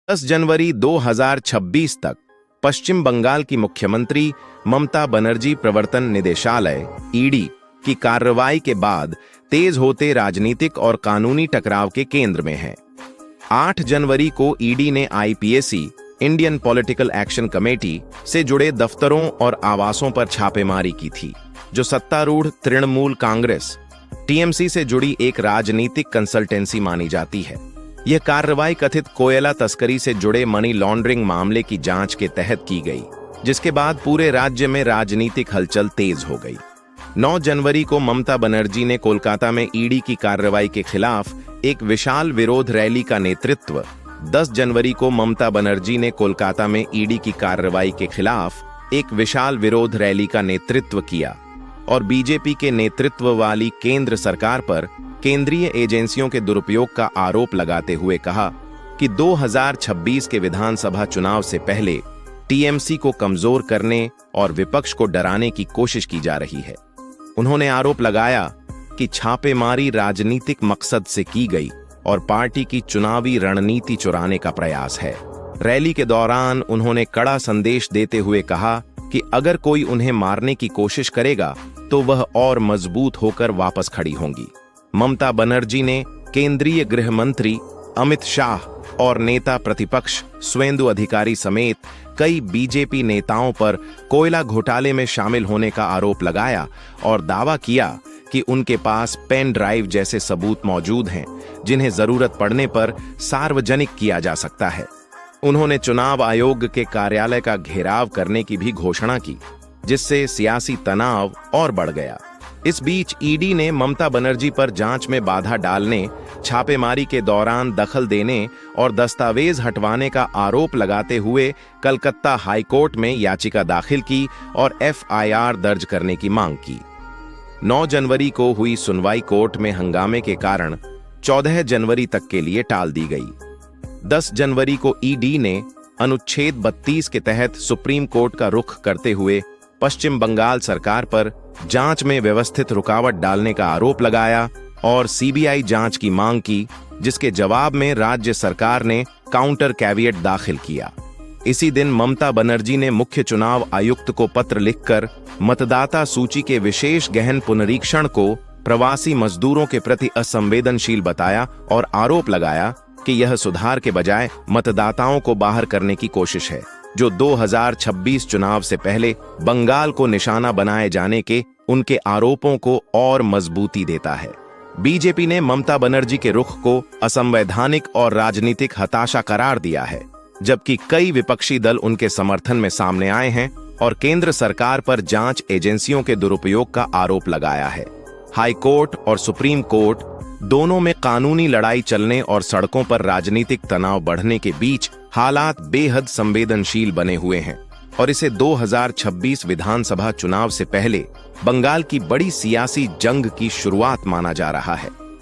10 जनवरी 2026 तक पश्चिम बंगाल की मुख्यमंत्री ममता बनर्जी प्रवर्तन निदेशालय ईडी की कार्रवाई के बाद तेज होते राजनीतिक और कानूनी टकराव के केंद्र में है। 8 जनवरी को ईडी ने IPAC Indian political action committee से जुड़े दफ्तरों और आवासों पर छापेमारी की थी, जो सत्तारूढ़ तृणमूल कांग्रेस टीएमसी से जुड़ी एक राजनीतिक कंसल्टेंसी मानी जाती है। यह कार्रवाई कथित कोयला तस्करी से जुड़े मनी लॉन्ड्रिंग मामले की जांच के तहत की गई, जिसके बाद पूरे राज्य में राजनीतिक हलचल तेज हो गई। 9 जनवरी को ममता बनर्जी ने कोलकाता में ईडी की कार्रवाई के खिलाफ एक विशाल विरोध रैली का नेतृत्व 10 जनवरी को ममता बनर्जी ने कोलकाता में ईडी की कार्रवाई के खिलाफ एक विशाल विरोध रैली का नेतृत्व किया और बीजेपी के नेतृत्व वाली केंद्र सरकार पर केंद्रीय एजेंसियों के दुरुपयोग का आरोप लगाते हुए कहा कि 2026 के विधानसभा चुनाव से पहले टीएमसी को कमजोर करने और विपक्ष को डराने की कोशिश की जा रही है। उन्होंने आरोप लगाया कि छापेमारी राजनीतिक मकसद से की गई और पार्टी की चुनावी रणनीति चुराने का प्रयास है। रैली के दौरान उन्होंने कड़ा संदेश देते हुए कहा कि अगर कोई उन्हें मारने की कोशिश करेगा तो वह और मजबूत होकर वापस खड़ी होंगी। ममता बनर्जी ने केंद्रीय गृह मंत्री अमित शाह और नेता प्रतिपक्ष सुवेंदु अधिकारी समेत कई बीजेपी नेताओं पर कोयला घोटाले में शामिल होने का आरोप लगाया और दावा किया कि उनके पास पेन ड्राइव जैसे सबूत मौजूद हैं, जिन्हें जरूरत पड़ने पर सार्वजनिक किया जा सकता है। उन्होंने चुनाव आयोग के कार्यालय का घेराव करने की भी घोषणा की, जिससे सियासी तनाव और बढ़ गया। इस बीच ईडी ने ममता बनर्जी पर जांच में बाधा डालने, छापेमारी के दौरान दखल देने और दस्तावेज हटवाने का आरोप लगाते हुए कलकत्ता हाईकोर्ट में याचिका दाखिल की और एफआईआर दर्ज करने की मांग की। 9 जनवरी को हुई सुनवाई कोर्ट में हंगामे के कारण 14 जनवरी तक के लिए टाल दी गई। 10 जनवरी को ईडी ने अनुच्छेद 32 के तहत सुप्रीम कोर्ट का रुख करते हुए पश्चिम बंगाल सरकार पर जांच में व्यवस्थित रुकावट डालने का आरोप लगाया और सीबीआई जांच की मांग की, जिसके जवाब में राज्य सरकार ने काउंटर कैविएट दाखिल किया। इसी दिन ममता बनर्जी ने मुख्य चुनाव आयुक्त को पत्र लिखकर मतदाता सूची के विशेष गहन पुनरीक्षण को प्रवासी मजदूरों के प्रति असंवेदनशील बताया और आरोप लगाया कि यह सुधार के बजाय मतदाताओं को बाहर करने की कोशिश है, जो 2026 चुनाव से पहले बंगाल को निशाना बनाए जाने के उनके आरोपों को और मजबूती देता है। बीजेपी ने ममता बनर्जी के रुख को असंवैधानिक और राजनीतिक हताशा करार दिया है, जबकि कई विपक्षी दल उनके समर्थन में सामने आए हैं और केंद्र सरकार पर जांच एजेंसियों के दुरुपयोग का आरोप लगाया है। हाई कोर्ट और सुप्रीम कोर्ट दोनों में कानूनी लड़ाई चलने और सड़कों पर राजनीतिक तनाव बढ़ने के बीच हालात बेहद संवेदनशील बने हुए हैं और इसे 2026 विधानसभा चुनाव से पहले बंगाल की बड़ी सियासी जंग की शुरुआत माना जा रहा है।